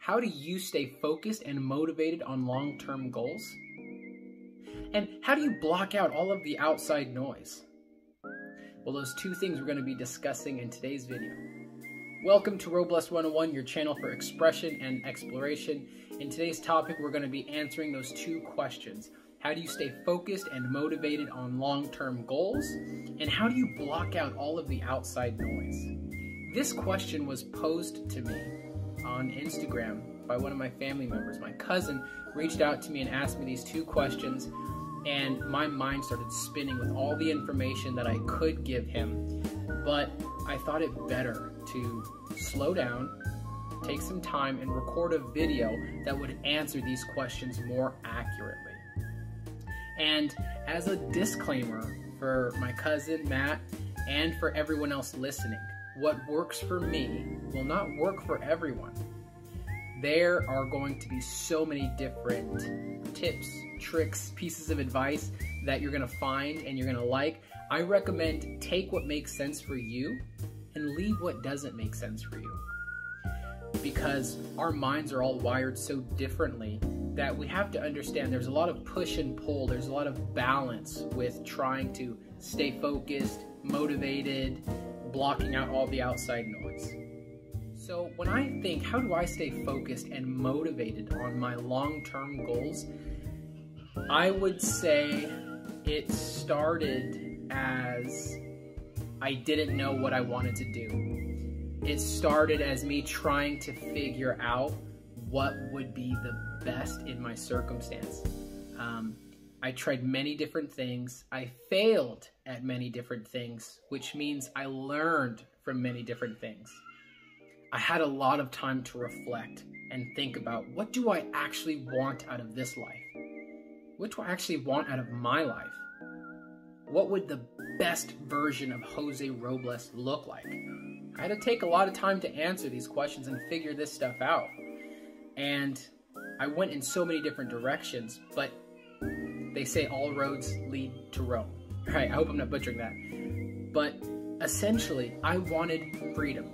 How do you stay focused and motivated on long-term goals? And how do you block out all of the outside noise? Well, those two things we're going to be discussing in today's video. Welcome to Robles 101, your channel for expression and exploration. In today's topic, we're going to be answering those two questions. How do you stay focused and motivated on long-term goals? And how do you block out all of the outside noise? This question was posed to me on Instagram by one of my family members. My cousin reached out to me and asked me these two questions, and my mind started spinning with all the information that I could give him. But I thought it better to slow down, take some time, and record a video that would answer these questions more accurately. And as a disclaimer for my cousin Matt and for everyone else listening, what works for me will not work for everyone. There are going to be so many different tips, tricks, pieces of advice that you're going to find and you're going to like. I recommend take what makes sense for you and leave what doesn't make sense for you. Because our minds are all wired so differently that we have to understand there's a lot of push and pull, there's a lot of balance with trying to stay focused, motivated, blocking out all the outside noise. So when I think, how do I stay focused and motivated on my long-term goals? I would say it started as I didn't know what I wanted to do. It started as me trying to figure out what would be the best in my circumstance. I tried many different things. I failed at many different things, which means I learned from many different things. I had a lot of time to reflect and think about, what do I actually want out of this life? What do I actually want out of my life? What would the best version of Jose Robles look like? I had to take a lot of time to answer these questions and figure this stuff out. And I went in so many different directions, but they say all roads lead to Rome. Right, I hope I'm not butchering that. But essentially, I wanted freedom.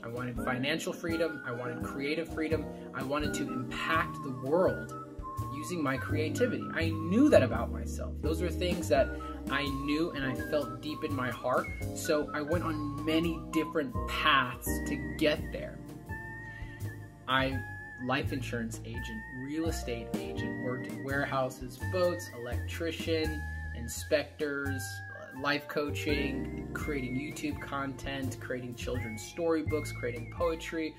I wanted financial freedom. I wanted creative freedom. I wanted to impact the world using my creativity. I knew that about myself. Those are things that I knew and I felt deep in my heart. So I went on many different paths to get there. Life insurance agent, real estate agent, worked in warehouses, boats, electrician, inspectors, life coaching, creating YouTube content, creating children's storybooks, creating poetry.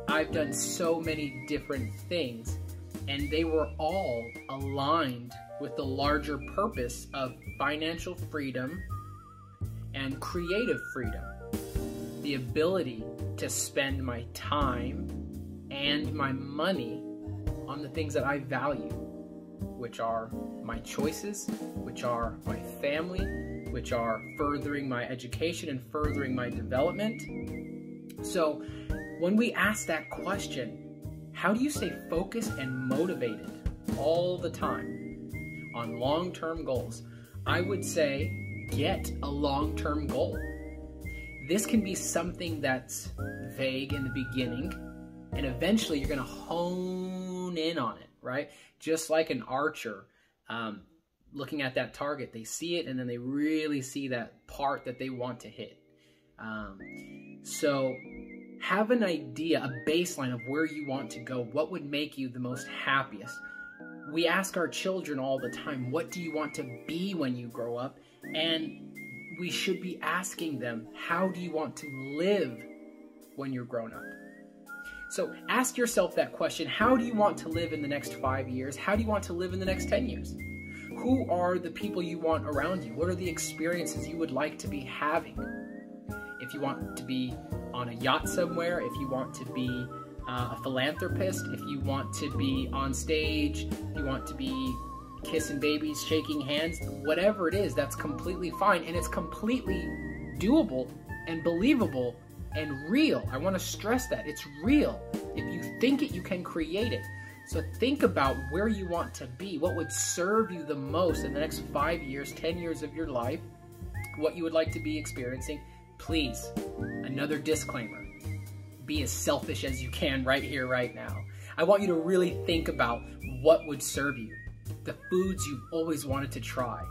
I've done so many different things, and they were all aligned with the larger purpose of financial freedom and creative freedom. The ability to spend my time and my money on the things that I value, which are my choices, which are my family, which are furthering my education and furthering my development. So when we ask that question, how do you stay focused and motivated all the time on long-term goals? I would say get a long-term goal. This can be something that's vague in the beginning, and eventually you're going to hone in on it, right? Just like an archer looking at that target, they see it and then they really see that part that they want to hit. So have an idea, a baseline of where you want to go. What would make you the most happiest? We ask our children all the time, what do you want to be when you grow up? And we should be asking them, how do you want to live when you're grown up? So ask yourself that question. How do you want to live in the next 5 years? How do you want to live in the next 10 years? Who are the people you want around you? What are the experiences you would like to be having? If you want to be on a yacht somewhere, if you want to be a philanthropist, if you want to be on stage, if you want to be kissing babies, shaking hands, whatever it is, that's completely fine. And it's completely doable and believable and real. I want to stress that. It's real. If you think it, you can create it. So think about where you want to be, what would serve you the most in the next 5 years, 10 years of your life, what you would like to be experiencing. Please, another disclaimer, be as selfish as you can right here, right now. I want you to really think about what would serve you. The foods you've always wanted to try.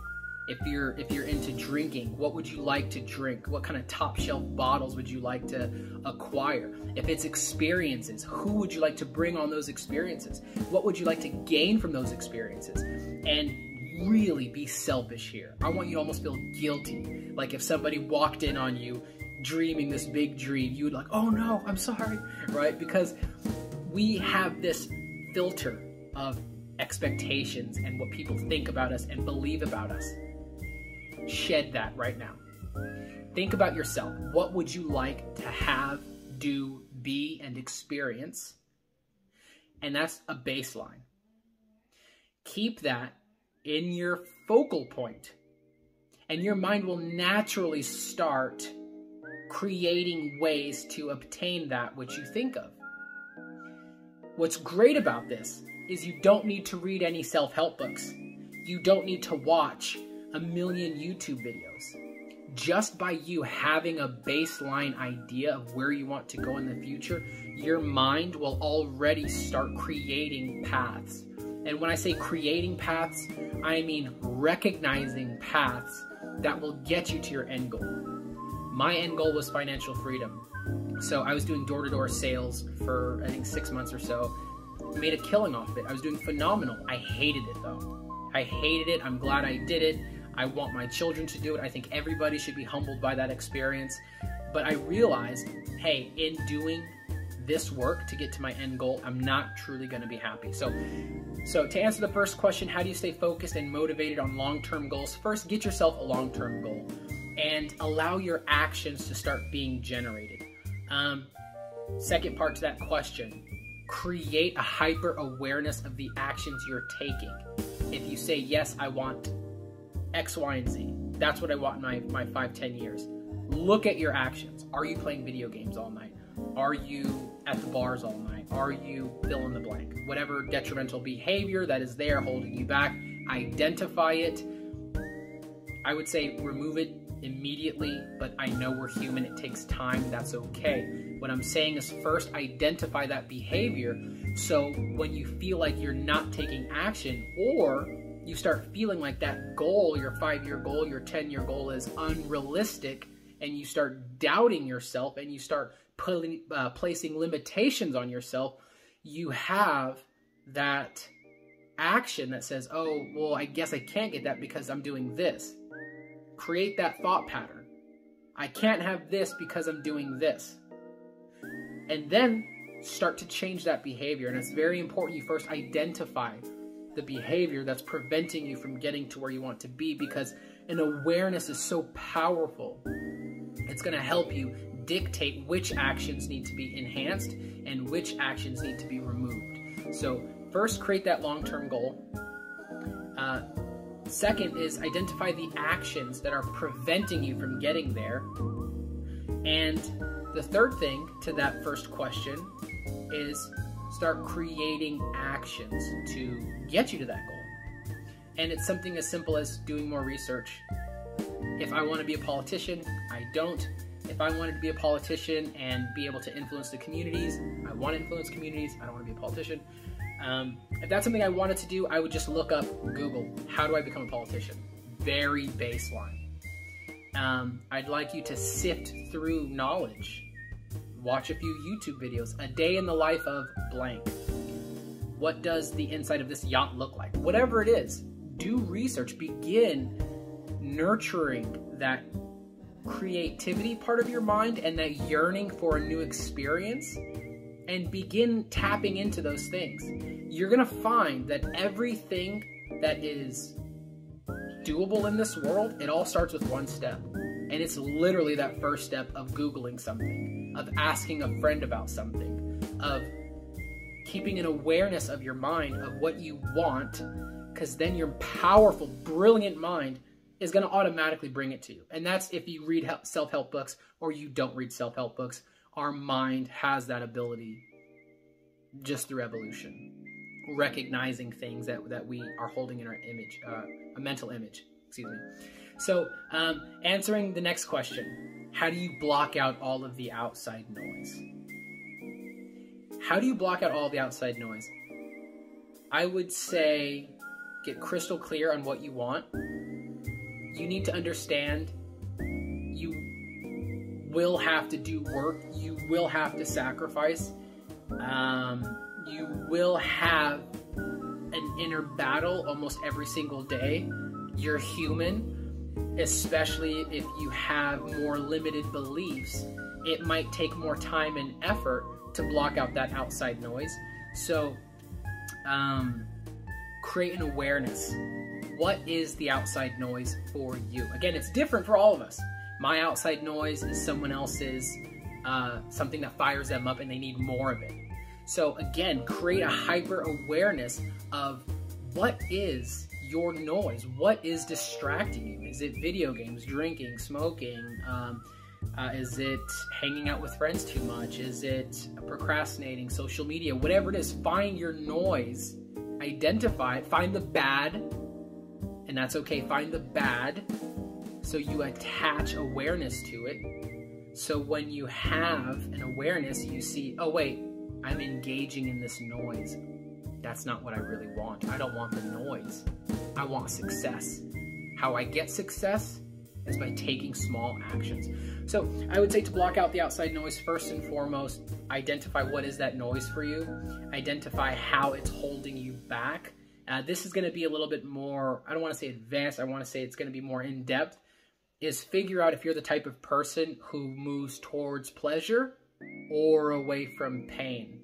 If you're into drinking, what would you like to drink? What kind of top shelf bottles would you like to acquire? If it's experiences, who would you like to bring on those experiences? What would you like to gain from those experiences? And really be selfish here. I want you to almost feel guilty. Like if somebody walked in on you dreaming this big dream, you would like, oh no, I'm sorry, right? Because we have this filter of expectations and what people think about us and believe about us. Shed that right now. Think about yourself. What would you like to have, do, be, and experience? And that's a baseline. Keep that in your focal point, and your mind will naturally start creating ways to obtain that which you think of. What's great about this is you don't need to read any self-help books. You don't need to watch a million YouTube videos. Just by you having a baseline idea of where you want to go in the future, your mind will already start creating paths. And when I say creating paths, I mean recognizing paths that will get you to your end goal. My end goal was financial freedom. So I was doing door-to-door sales for, I think, 6 months or so. Made a killing off of it. I was doing phenomenal. I hated it though. I hated it. I'm glad I did it. I want my children to do it. I think everybody should be humbled by that experience. But I realized, hey, in doing this work to get to my end goal, I'm not truly going to be happy. So to answer the first question, how do you stay focused and motivated on long-term goals? First, get yourself a long-term goal and allow your actions to start being generated. Second part to that question, create a hyper-awareness of the actions you're taking. If you say, yes, I want X, Y, and Z, that's what I want in my 5-10 years. Look at your actions. Are you playing video games all night? Are you at the bars all night? Are you fill in the blank? Whatever detrimental behavior that is there holding you back, identify it. I would say remove it immediately, but I know we're human. It takes time. That's okay. What I'm saying is first identify that behavior, so when you feel like you're not taking action, or you start feeling like that goal, your 5-year goal, your 10-year goal is unrealistic, and you start doubting yourself and you start placing limitations on yourself, you have that action that says, oh, well, I guess I can't get that because I'm doing this. Create that thought pattern. I can't have this because I'm doing this. And then start to change that behavior. And it's very important you first identify the behavior that's preventing you from getting to where you want to be, because an awareness is so powerful. It's going to help you dictate which actions need to be enhanced and which actions need to be removed. So first, create that long-term goal. Second is identify the actions that are preventing you from getting there. And the third thing to that first question is start creating actions to get you to that goal. And it's something as simple as doing more research. If I want to be a politician, I don't. If I wanted to be a politician and be able to influence the communities, I want to influence communities. I don't want to be a politician. If that's something I wanted to do, I would just look up Google, how do I become a politician? Very baseline. I'd like you to sift through knowledge. Watch a few YouTube videos. A day in the life of blank. What does the inside of this yacht look like? Whatever it is, do research. Begin nurturing that creativity part of your mind and that yearning for a new experience, and begin tapping into those things. You're gonna find that everything that is doable in this world, it all starts with one step. And it's literally that first step of Googling something, of asking a friend about something, of keeping an awareness of your mind of what you want, because then your powerful, brilliant mind is going to automatically bring it to you. And that's if you read self-help books or you don't read self-help books. Our mind has that ability just through evolution, recognizing things that we are holding in our image, a mental image, excuse me. So answering the next question, how do you block out all of the outside noise? how do you block out all the outside noise? I would say get crystal clear on what you want. You need to understand you will have to do work. You will have to sacrifice. You will have an inner battle almost every single day. You're human, especially if you have more limited beliefs. It might take more time and effort to block out that outside noise. So create an awareness. What is the outside noise for you? Again, it's different for all of us. My outside noise is someone else's, something that fires them up and they need more of it. So again, create a hyper awareness of what is your noise? What is distracting you? Is it video games, drinking, smoking? Is it hanging out with friends too much? Is it procrastinating, social media? Whatever it is, find your noise, identify it, find the bad, and that's okay. Find the bad so you attach awareness to it. So when you have an awareness, you see, oh wait, I'm engaging in this noise. That's not what I really want. I don't want the noise. I want success. How I get success is by taking small actions. So I would say to block out the outside noise, first and foremost, identify what is that noise for you. Identify how it's holding you back. This is going to be a little bit more, I don't want to say advanced, I want to say it's going to be more in-depth, is figure out if you're the type of person who moves towards pleasure or away from pain.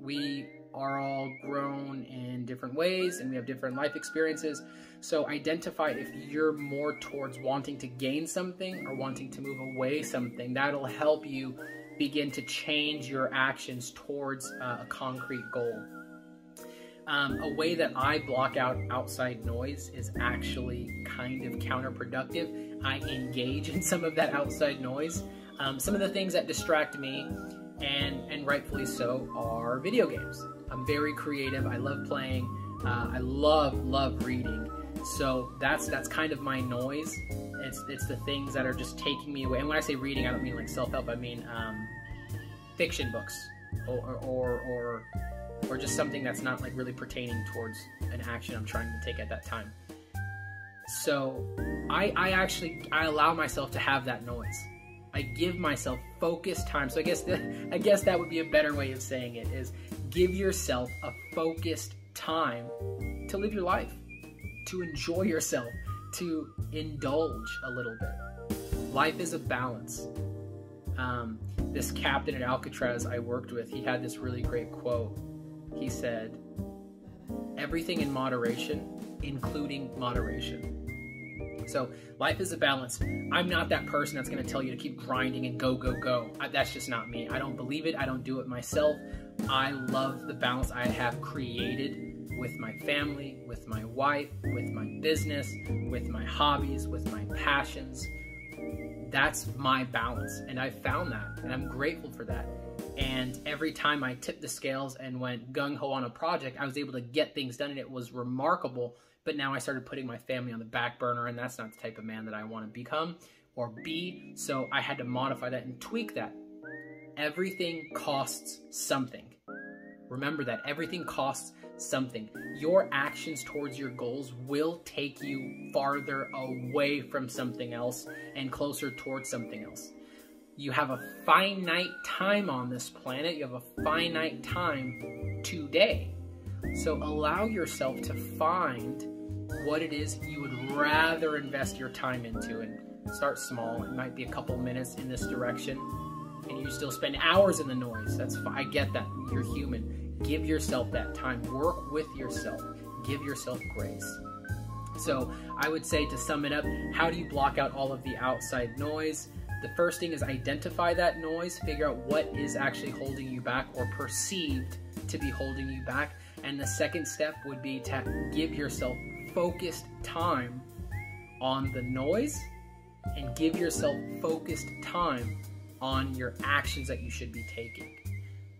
We are all grown in different ways and we have different life experiences. So identify if you're more towards wanting to gain something or wanting to move away something. That'll help you begin to change your actions towards a concrete goal. A way that I block out outside noise is actually kind of counterproductive. I engage in some of that outside noise. Some of the things that distract me, and rightfully so, are video games. I'm very creative. I love playing. I love reading. So that's kind of my noise. It's the things that are just taking me away. And when I say reading, I don't mean like self-help. I mean fiction books or just something that's not like really pertaining towards an action I'm trying to take at that time. So I allow myself to have that noise. I give myself focused time. So I guess that would be a better way of saying it, is give yourself a focused time to live your life, to enjoy yourself, to indulge a little bit. Life is a balance. This captain at Alcatraz I worked with, he had this really great quote. He said, "Everything in moderation, including moderation." So life is a balance. I'm not that person that's going to tell you to keep grinding and go, go, go. That's just not me. I don't believe it. I don't do it myself. I love the balance I have created with my family, with my wife, with my business, with my hobbies, with my passions. That's my balance. And I found that, and I'm grateful for that. And every time I tipped the scales and went gung-ho on a project, I was able to get things done, and it was remarkable. But now I started putting my family on the back burner, and that's not the type of man that I want to become or be. So I had to modify that and tweak that. Everything costs something. Remember that. Everything costs something. Your actions towards your goals will take you farther away from something else and closer towards something else. You have a finite time on this planet. You have a finite time today. So allow yourself to find what it is you would rather invest your time into, and start small. It might be a couple minutes in this direction, and you still spend hours in the noise. That's fine. I get that. You're human. Give yourself that time. Work with yourself. Give yourself grace. So I would say, to sum it up, how do you block out all of the outside noise? The first thing is identify that noise. Figure out what is actually holding you back or perceived to be holding you back. And the second step would be to give yourself focused time on the noise, and give yourself focused time on your actions that you should be taking.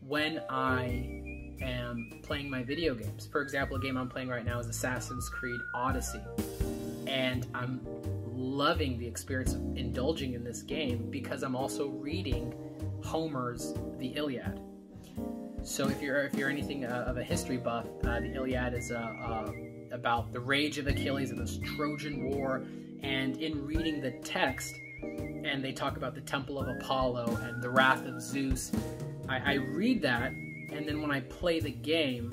When I am playing my video games, for example, a game I'm playing right now is Assassin's Creed Odyssey, and I'm loving the experience of indulging in this game because I'm also reading Homer's The Iliad. So if you're anything of a history buff, the Iliad is about the rage of Achilles and this Trojan War. And in reading the text, and they talk about the temple of Apollo and the wrath of Zeus, I read that, and then when I play the game,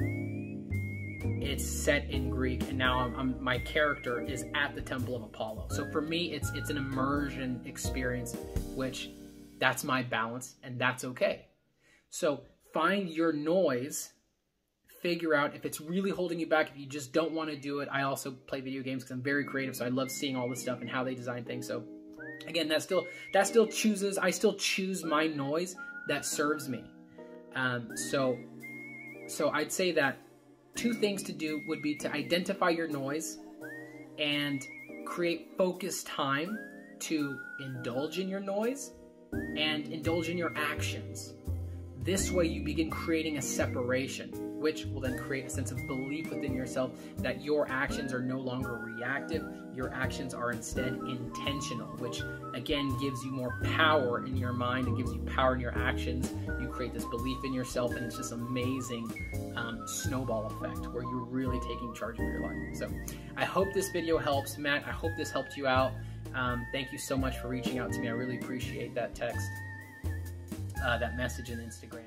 it's set in Greek, and now my character is at the temple of Apollo. So for me, it's an immersion experience, which that's my balance, and that's okay. So find your noise, figure out if it's really holding you back, if you just don't want to do it. I also play video games because I'm very creative, so I love seeing all this stuff and how they design things. So again, I still choose my noise that serves me. So I'd say that 2 things to do would be to identify your noise and create focused time to indulge in your noise and indulge in your actions. This way you begin creating a separation, which will then create a sense of belief within yourself that your actions are no longer reactive, your actions are instead intentional, which again gives you more power in your mind, it gives you power in your actions, you create this belief in yourself, and it's just amazing snowball effect where you're really taking charge of your life. So I hope this video helps. Matt, I hope this helped you out. Thank you so much for reaching out to me. I really appreciate that text, that message in Instagram.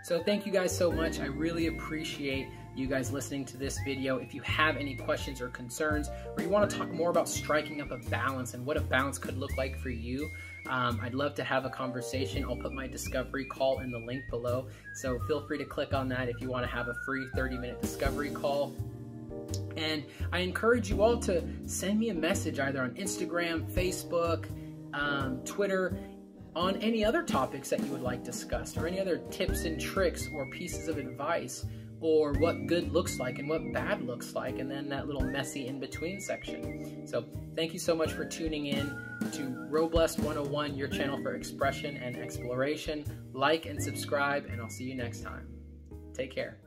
So thank you guys so much. I really appreciate you guys listening to this video. If you have any questions or concerns, or you want to talk more about striking up a balance and what a balance could look like for you, I'd love to have a conversation. I'll put my discovery call in the link below. So feel free to click on that if you want to have a free 30-minute discovery call. And I encourage you all to send me a message either on Instagram, Facebook, Twitter, on any other topics that you would like discussed, or any other tips and tricks or pieces of advice, or what good looks like and what bad looks like, and then that little messy in-between section. So thank you so much for tuning in to Robles 101, your channel for expression and exploration. Like and subscribe, and I'll see you next time. Take care.